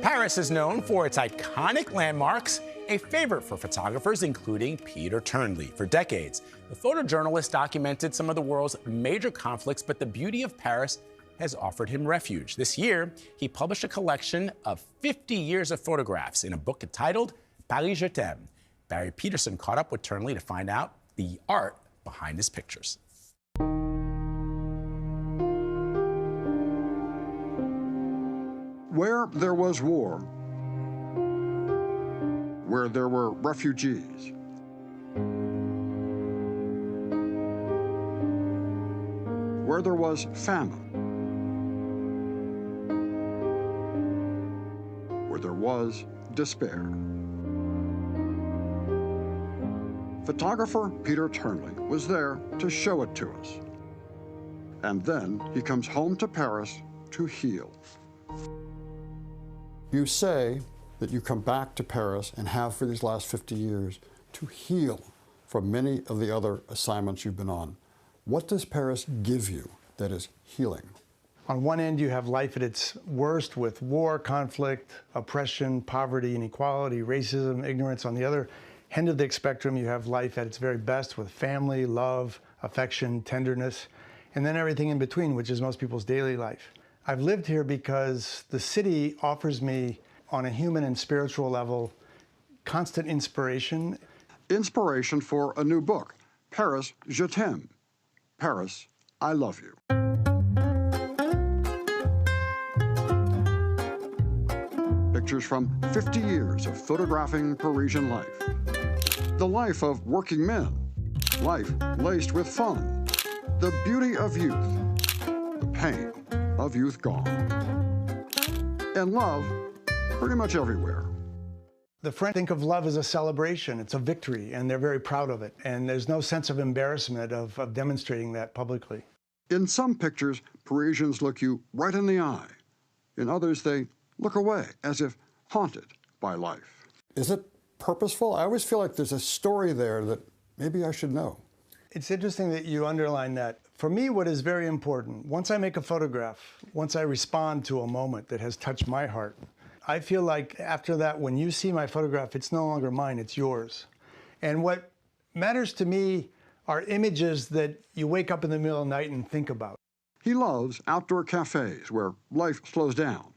Paris is known for its iconic landmarks, a favorite for photographers, including Peter Turnley. For decades, the photojournalist documented some of the world's major conflicts, but the beauty of Paris has offered him refuge. This year, he published a collection of 50 years of photographs in a book entitled Paris, je t'aime. Barry Peterson caught up with Turnley to find out the art behind his pictures. Where there was war, where there were refugees, where there was famine, where there was despair. Photographer Peter Turnley was there to show it to us. And then he comes home to Paris to heal. You say that you come back to Paris and have for these last 50 years to heal from many of the other assignments you've been on. What does Paris give you that is healing? On one end, you have life at its worst with war, conflict, oppression, poverty, inequality, racism, ignorance. On the other end of the spectrum, you have life at its very best with family, love, affection, tenderness, and then everything in between, which is most people's daily life. I've lived here because the city offers me, on a human and spiritual level, constant inspiration. Inspiration for a new book, Paris, je t'aime. Paris, I love you. Pictures from 50 years of photographing Parisian life. The life of working men, life laced with fun, the beauty of youth, the pain of youth gone, and love pretty much everywhere. The French think of love as a celebration, it's a victory, and they're very proud of it. And there's no sense of embarrassment of demonstrating that publicly. In some pictures, Parisians look you right in the eye. In others, they look away, as if haunted by life. Is it purposeful? I always feel like there's a story there that maybe I should know. It's interesting that you underline that. For me, what is very important, once I make a photograph, once I respond to a moment that has touched my heart, I feel like after that, when you see my photograph, it's no longer mine, it's yours. And what matters to me are images that you wake up in the middle of the night and think about. He loves outdoor cafes where life slows down.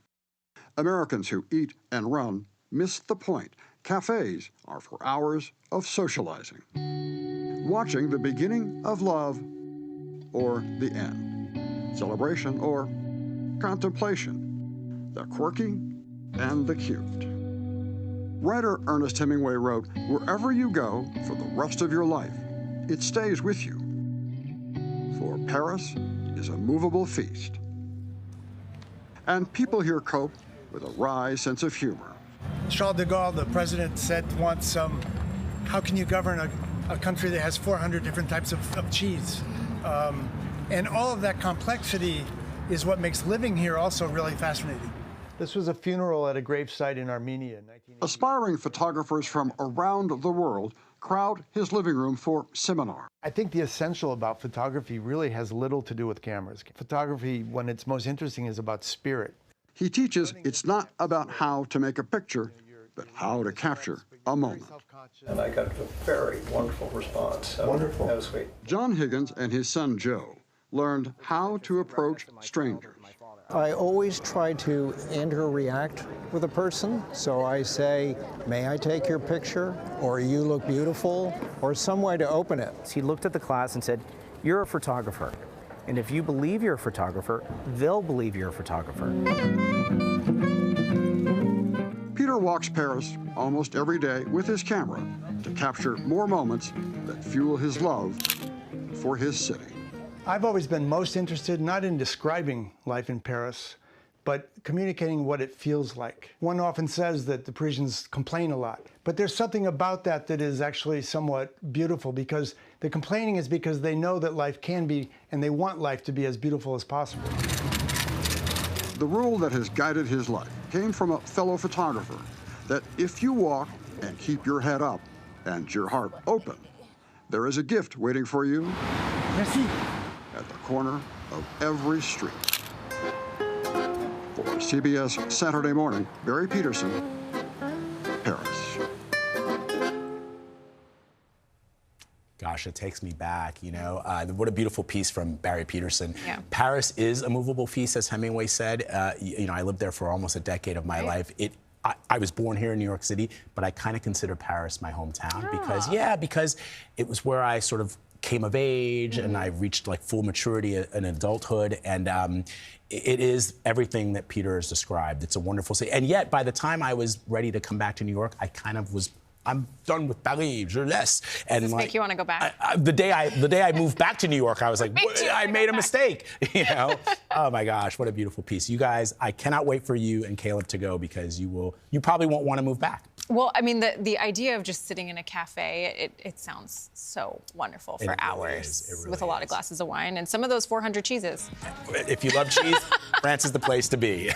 Americans who eat and run miss the point. Cafes are for hours of socializing, watching the beginning of love or the end, celebration or contemplation, the quirky and the cute. Writer Ernest Hemingway wrote, "Wherever you go for the rest of your life, it stays with you. For Paris is a movable feast." And people here cope with a wry sense of humor. Charles de Gaulle, the president, said once, how can you govern a country that has 400 different types of cheese? And all of that complexity is what makes living here also really fascinating. This was a funeral at a gravesite in Armenia in 1980. Aspiring photographers from around the world crowd his living room for seminar. I think the essential about photography really has little to do with cameras. Photography, when it's most interesting, is about spirit. He teaches it's not about how to make a picture, but how to capture a moment. And I got a very wonderful response. Wonderful. That was sweet. John Higgins and his son Joe learned how to approach strangers. I always try to interact with a person, so I say, may I take your picture? Or you look beautiful? Or some way to open it. He looked at the class and said, you're a photographer. And if you believe you're a photographer, they'll believe you're a photographer. Peter walks Paris almost every day with his camera to capture more moments that fuel his love for his city. I've always been most interested not in describing life in Paris, but communicating what it feels like. One often says that the Parisians complain a lot, but there's something about that that is actually somewhat beautiful, because the complaining is because they know that life can be, and they want life to be as beautiful as possible. The rule that has guided his life came from a fellow photographer, that if you walk and keep your head up and your heart open, there is a gift waiting for you. Merci. At the corner of every street. For CBS Saturday Morning, Barry Peterson, Paris. Gosh, it takes me back, you know. What a beautiful piece from Barry Peterson. Yeah. Paris is a movable feast, as Hemingway said. You know, I lived there for almost a decade of my life. I was born here in New York City, but I kind of consider Paris my hometown because it was where I sort of came of age and I reached like full maturity in adulthood. And it is everything that Peter has described. It's a wonderful city. And yet, by the time I was ready to come back to New York, I'm done with Paris, je laisse. And Does this make you want to go back? The day I moved back to New York, I was like, I made a mistake. You know? Oh my gosh, what a beautiful piece. You guys, I cannot wait for you and Caleb to go because you probably won't want to move back. Well, I mean, the idea of just sitting in a cafe, it sounds so wonderful for hours with a lot of glasses of wine and some of those 400 cheeses. If you love cheese, France is the place to be.